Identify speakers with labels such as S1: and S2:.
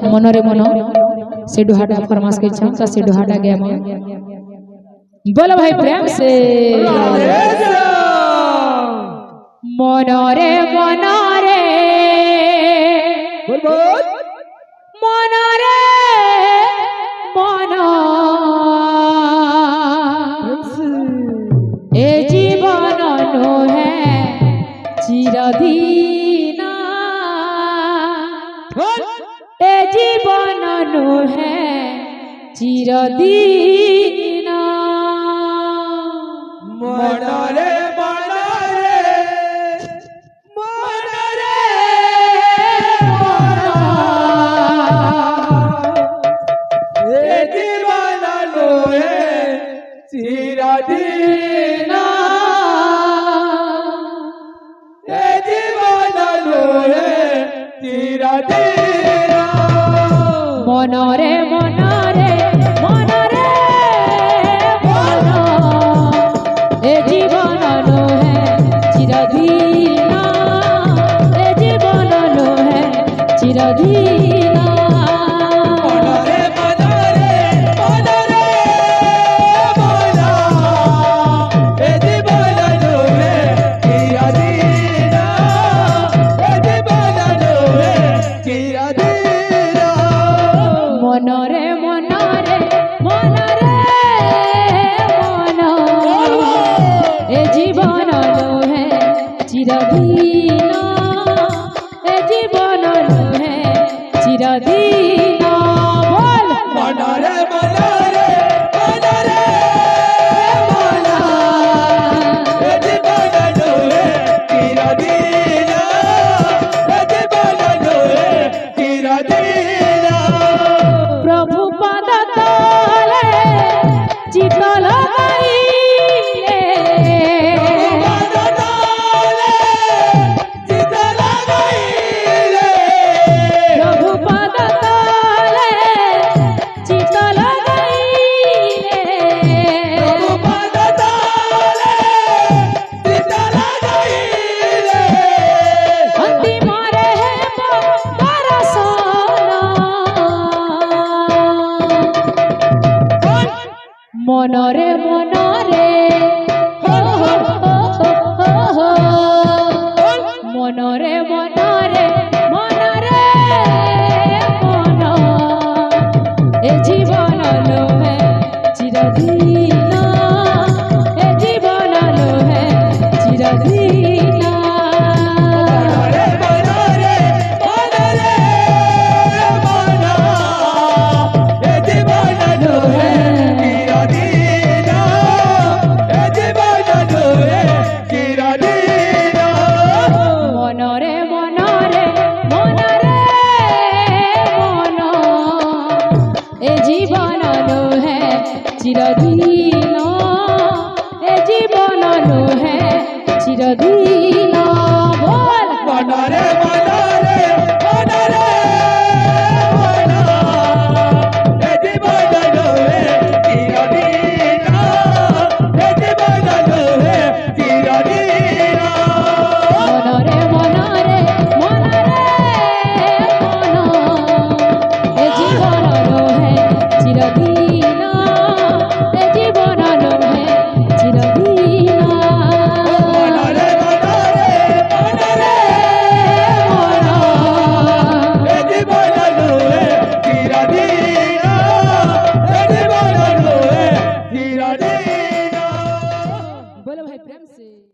S1: मनरे मन से डुहाटा फरमाश कर तो से डुहाटा गया बोलो भाई प्रेम से मनरे मनरे मनरे मन ए जीवन नो है चिरदीना ए जीवन नो है चिरदीना
S2: मनरे
S1: मनरे मनरे मनरे मन ए जीवन नो है चिरदीना ए जीवन नो है चिरदीना मनरे मनरे मनरे मन ए जीवन नो है चिरदीना ए जीवन नो है चिरदीना बोल
S2: मनरे मनरे मनरे मन ए जीवन नो है चिरदीना ए जीवन नो है चिरदीना
S1: प्रभु पद तले चित लगाइले प्रभु पद तले चित लगाइले अंतिम रे मनरे मनरे मनरे मनरे मनरे मन ए जीवन नो है चिरदीना ए जीवन नो है चिरदीना